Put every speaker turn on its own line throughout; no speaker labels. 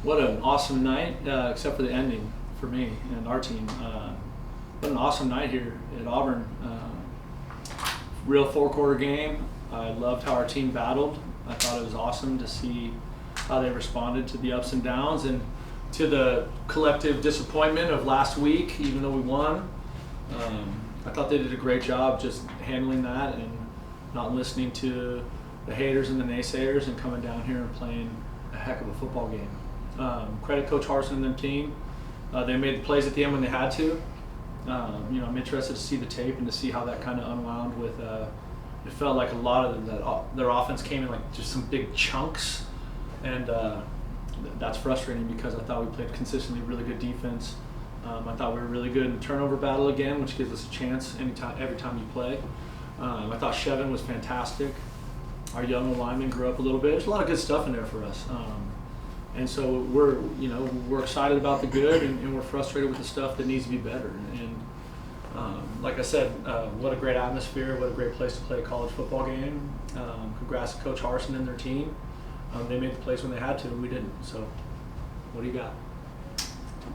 What an awesome night, except for the ending for me and our team. What an awesome night here at Auburn. Real four-quarter game. I loved how our team battled. I thought it was awesome to see how they responded to the ups and downs and to the collective disappointment of last week, even though we won. I thought they did a great job just handling that and not listening to the haters and the naysayers and coming down here and playing a heck of a football game. Credit Coach Harsin and their team. They made the plays at the end when they had to. I'm interested to see the tape and to see how that kind of unwound with, it felt like a lot of their offense came in like just some big chunks, and that's frustrating because I thought we played consistently really good defense. I thought we were really good in the turnover battle again, which gives us a chance every time you play. I thought Chevin was fantastic. Our young lineman grew up a little bit. There's a lot of good stuff in there for us. And so we're excited about the good, and we're frustrated with the stuff that needs to be better. And like I said, what a great atmosphere, what a great place to play a college football game. Congrats to Coach Harsin and their team. They made the plays when they had to, and we didn't. So what do you got?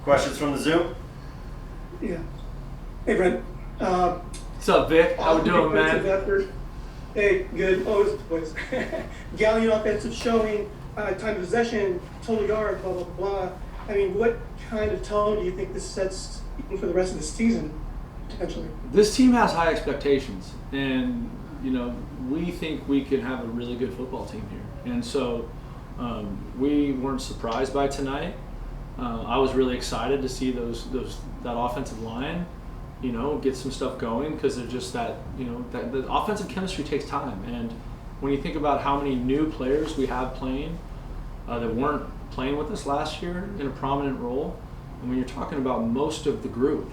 Questions from the Zoom?
Yeah. Hey, Brent.
What's up, Vic? How we doing, man?
Effort. Hey, good. Always. Gallant offensive showing, time of possession, total yard, blah, blah, blah. I mean, what kind of tone do you think this sets even for the rest of the season, potentially?
This team has high expectations, and we think we can have a really good football team here. And so we weren't surprised by tonight. I was really excited to see that offensive line, get some stuff going, because they're just that the offensive chemistry takes time. And when you think about how many new players we have playing that weren't playing with us last year in a prominent role, and when you're talking about most of the group,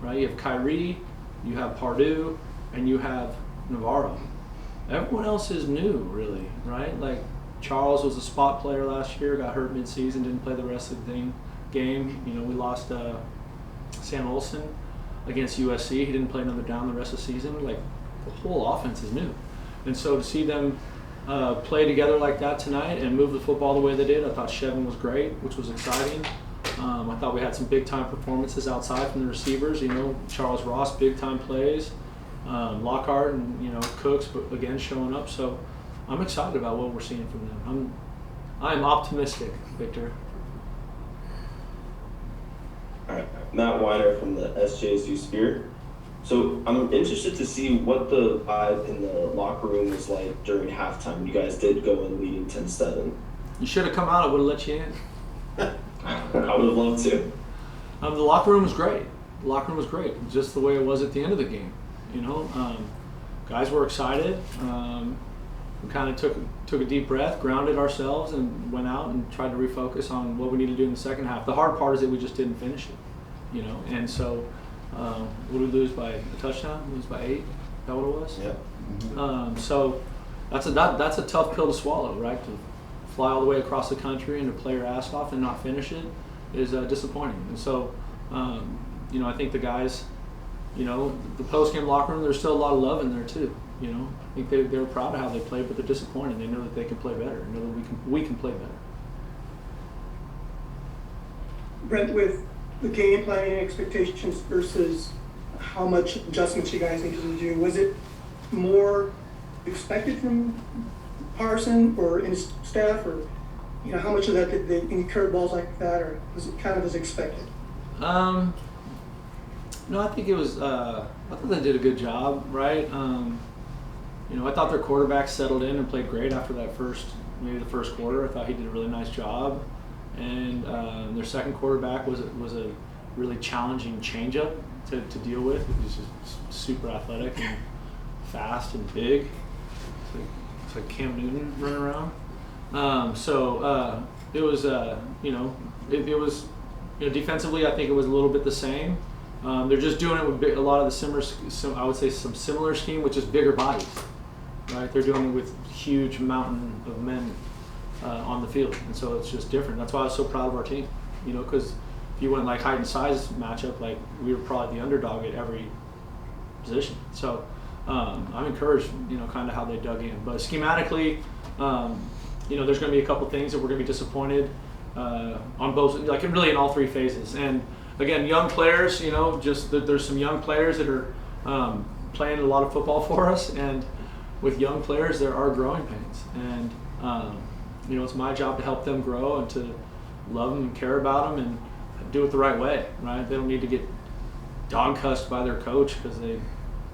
right? You have Kyrie, you have Pardue, and you have Navarro. Everyone else is new, really, right? Like Charles was a spot player last year, got hurt mid-season, didn't play the rest of the game. We lost Sam Olsen against USC. He didn't play another down the rest of the season. Like, the whole offense is new. And so to see them play together like that tonight and move the football the way they did, I thought Chevin was great, which was exciting. I thought we had some big-time performances outside from the receivers. Charles Ross, big-time plays. Lockhart and, Cooks, again, showing up. So I'm excited about what we're seeing from them. I'm optimistic, Victor.
All right, Matt Weiner from the SJSU Spirit. So I'm interested to see what the vibe in the locker room was like during halftime. You guys did go in leading 10-7.
You should have come out. I would have let you in.
I would have loved to.
The locker room was great. The locker room was great, just the way it was at the end of the game. Guys were excited. We kind of took a deep breath, grounded ourselves, and went out and tried to refocus on what we need to do in the second half. The hard part is that we just didn't finish it, And so, would we lose by a touchdown? Lose by 8? Is that what it was?
Yeah.
Mm-hmm. So that's a tough pill to swallow, right? To fly all the way across the country and to play your ass off and not finish it is disappointing. And so, I think the guys, the post-game locker room, there's still a lot of love in there too. I think they were proud of how they played, but they're disappointed. They know that they can play better. They know that we can play better.
Brent, with the game planning expectations versus how much adjustments you guys needed to do, was it more expected from Harsin or his staff, or how much of that did they, any curveballs like that, or was it kind of as expected?
No, I think it was. I thought they did a good job, right? I thought their quarterback settled in and played great after the first quarter. I thought he did a really nice job, and their second quarterback was a really challenging changeup to deal with. He was just super athletic and fast and big. It's like Cam Newton running around. It was it was defensively. I think it was a little bit the same. They're just doing it with a lot of the similar, I would say some similar scheme, which is bigger bodies, right? They're doing it with huge mountain of men on the field, and so it's just different. That's why I was so proud of our team, because if you went like height and size matchup, like we were probably the underdog at every position. So I'm encouraged, kind of how they dug in. But schematically, there's going to be a couple things that we're going to be disappointed on both, like really in all three phases. And again, young players, just there's some young players that are playing a lot of football for us, and with young players there are growing pains, and it's my job to help them grow and to love them and care about them and do it the right way, right? They don't need to get dog cussed by their coach because they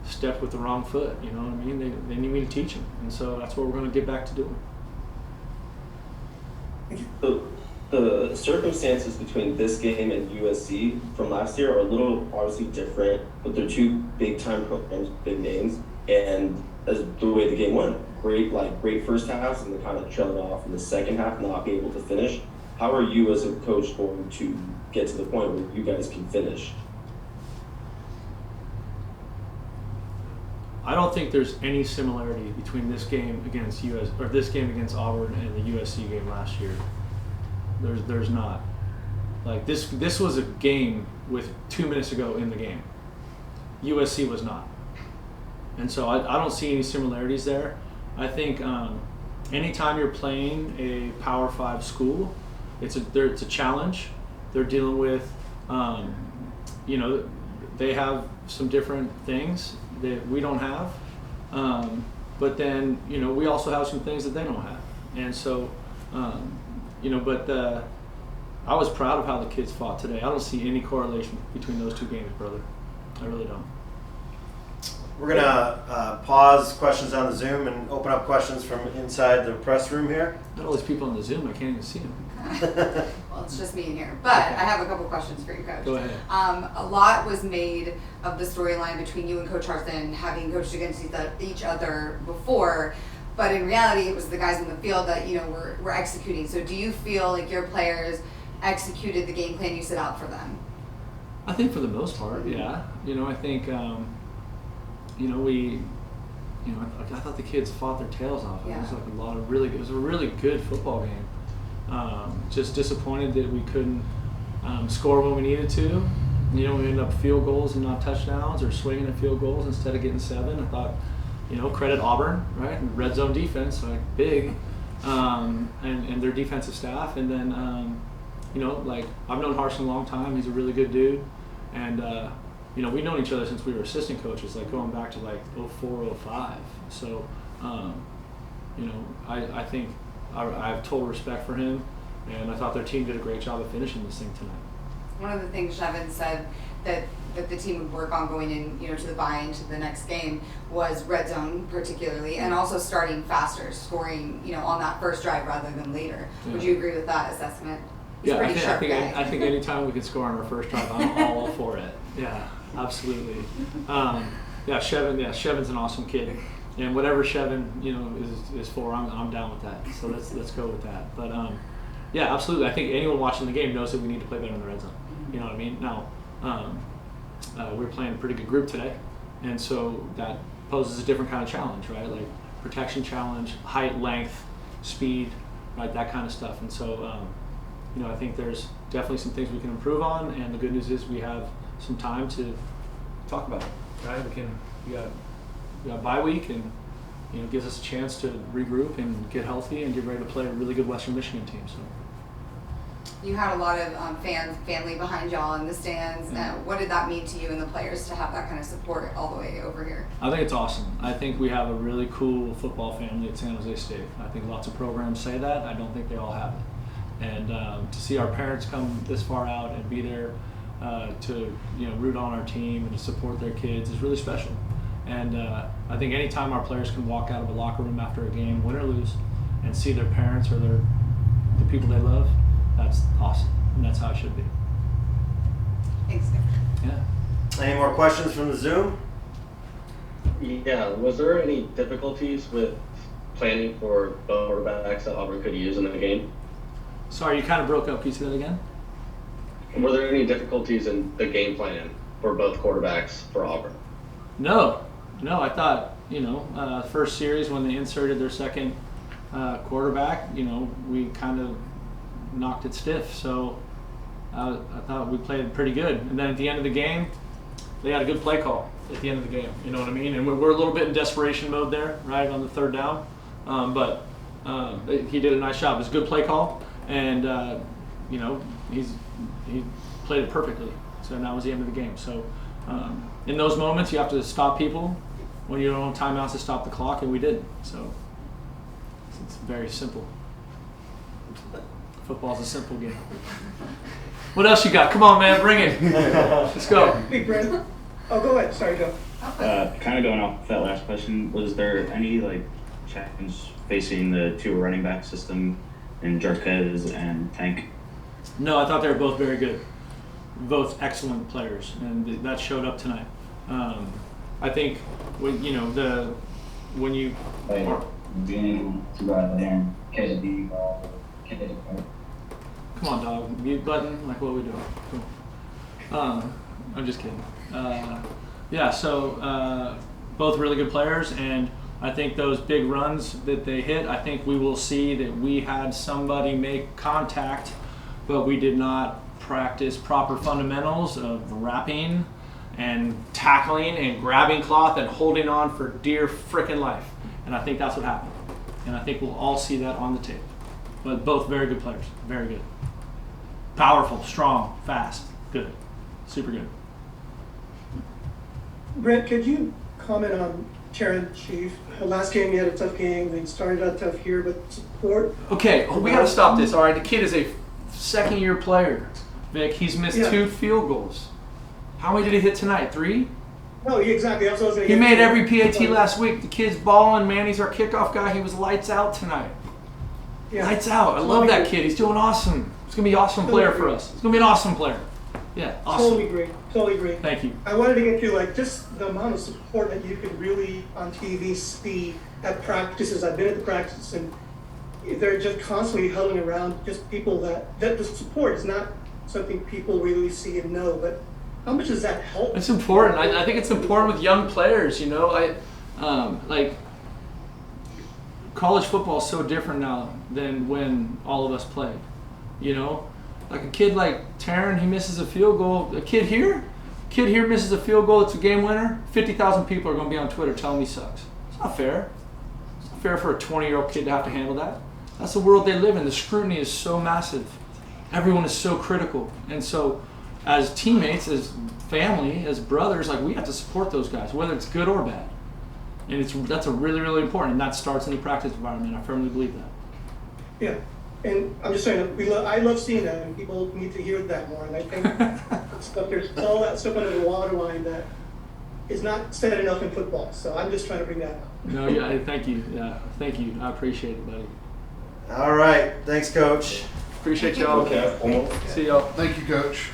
stepped with the wrong foot, you know what I mean? They need me to teach them, and so that's what we're going to get back to doing.
The circumstances between this game and USC from last year are a little obviously different, but they're two big time programs, big names, and as the way the game went, great first halves and then kind of trailing off in the second half, not being able to finish. How are you as a coach going to get to the point where you guys can finish?
I don't think there's any similarity between this game against this game against Auburn and the USC game last year. There's not. Like this was a game with 2 minutes to go in the game. USC was not. And so I don't see any similarities there. I think anytime you're playing a Power 5 school, it's a challenge. They're dealing with, they have some different things that we don't have. But then, we also have some things that they don't have. And so, I was proud of how the kids fought today. I don't see any correlation between those two games, brother. I really don't.
We're going to pause questions on the Zoom and open up questions from inside the press room here.
Got all these people on the Zoom, I can't even see them.
Well, it's just me in here. But I have a couple questions for you, Coach.
Go ahead.
A lot was made of the storyline between you and Coach Harsin having coached against each other before. But in reality, it was the guys in the field that, were executing. So do you feel like your players executed the game plan you set out for them?
I think for the most part, yeah. I think, I thought the kids fought their tails off.
Yeah.
It was it was a really good football game. Just disappointed that we couldn't score when we needed to. We ended up field goals and not touchdowns, or swinging at field goals instead of getting 7. I thought, credit Auburn, right? And red zone defense, big, and their defensive staff. And then, I've known Harsin a long time. He's a really good dude. And, we've known each other since we were assistant coaches, going back to 04, 05. So, I think I have total respect for him, and I thought their team did a great job of finishing this thing tonight.
One of the things Shevin said that the team would work on going in, to the buy-in to the next game was red zone particularly, and also starting faster, scoring, on that first drive rather than later. Yeah. Would you agree with that assessment? He's
I think anytime we can score on our first drive, I'm all for it. Yeah, absolutely. Shevin's an awesome kid, and whatever Shevin, is for, I'm down with that. So let's go with that. But absolutely. I think anyone watching the game knows that we need to play better in the red zone. You know what I mean? Now, we're playing a pretty good group today, and so that poses a different kind of challenge, right? Like protection challenge, height, length, speed, right? That kind of stuff. And so, I think there's definitely some things we can improve on, and the good news is we have some time to talk about it, right? We got bye week, and it gives us a chance to regroup and get healthy and get ready to play a really good Western Michigan team. So.
You had a lot of family behind y'all in the stands. What did that mean to you and the players to have that kind of support all the way over here?
I think it's awesome. I think we have a really cool football family at San Jose State. I think lots of programs say that. I don't think they all have it. And to see our parents come this far out and be there to root on our team and to support their kids is really special. And I think anytime our players can walk out of a locker room after a game, win or lose, and see their parents or the people they love, that's awesome, and that's how it should be.
Thanks, Nick.
Yeah.
Any more questions from the Zoom?
Yeah, was there any difficulties with planning for both quarterbacks that Auburn could use in the game?
Sorry, you kind of broke up. Can you say that again?
Were there any difficulties in the game plan for both quarterbacks for Auburn?
No, I thought, first series when they inserted their second quarterback, we kind of knocked it stiff. So I thought we played pretty good. And then at the end of the game, they had a good play call at the end of the game. You know what I mean? And we're a little bit in desperation mode there, right, on the third down. But he did a nice job. It was a good play call. And, you know, he played it perfectly. So that was the end of the game. So in those moments, you have to stop people when you don't have timeouts to stop the clock, and we did. So it's very simple. Football's a simple game. What else you got? Come on, man, bring it. Let's go.
Hey, Brent. Oh, go ahead. Sorry, Joe.
Kind of going off that last question, was there any challenge facing the two running back system in Jarquez and Tank?
No, I thought they were both very good, both excellent players, and that showed up tonight. I think when you
Being able to go out there and catch a deep ball, catch it.
come on, dog, mute button, like what are we doing? Cool. I'm just kidding. Yeah, so both really good players, and I think those big runs that they hit, I think we will see that we had somebody make contact, but we did not practice proper fundamentals of wrapping and tackling and grabbing cloth and holding on for dear frickin' life. And I think that's what happened. And I think we'll all see that on the tape. But both very good players, very good. Powerful, strong, fast, good, super good.
Brent, could you comment on Terran Chief? Last game he had a tough game, then started out tough here, but support.
Okay, we got to stop this. All right, the kid is a second-year player. Vic, he's missed 2 field goals. How many did he hit tonight? 3?
No, exactly. That's what I was going
He made every PAT last week. The kid's balling, man. He's our kickoff guy. He was lights out tonight.
Yeah.
Lights out. I love that kid. He's doing awesome. He's going to be an awesome player for us. He's going to be an awesome player. Yeah, awesome.
Totally agree.
Thank you.
I wanted to get to just the amount of support that you can really on TV see at practices. I've been at the practices, and they're just constantly huddling around just people that the support is not something people really see and know, but how much does that help?
It's important. I think it's important with young players. You know, college football is so different now than when all of us played. You know, like a kid like Taryn, he misses a field goal. A kid here misses a field goal. It's a game winner. 50,000 people are going to be on Twitter telling me he sucks. It's not fair. It's not fair for a 20-year-old kid to have to handle that. That's the world they live in. The scrutiny is so massive. Everyone is so critical, and so as teammates, as family, as brothers, we have to support those guys, whether it's good or bad. And that's a really, really important, and that starts in the practice environment. I firmly believe that.
Yeah, and I'm just saying, I love seeing that, and people need to hear that more. And I think there's all that stuff under the waterline that is not said enough in football. So I'm just trying to bring that up.
No, yeah, thank you. Yeah, thank you. I appreciate it, buddy.
All right. Thanks, Coach.
Appreciate y'all.
Okay.
See y'all.
Thank you, Coach.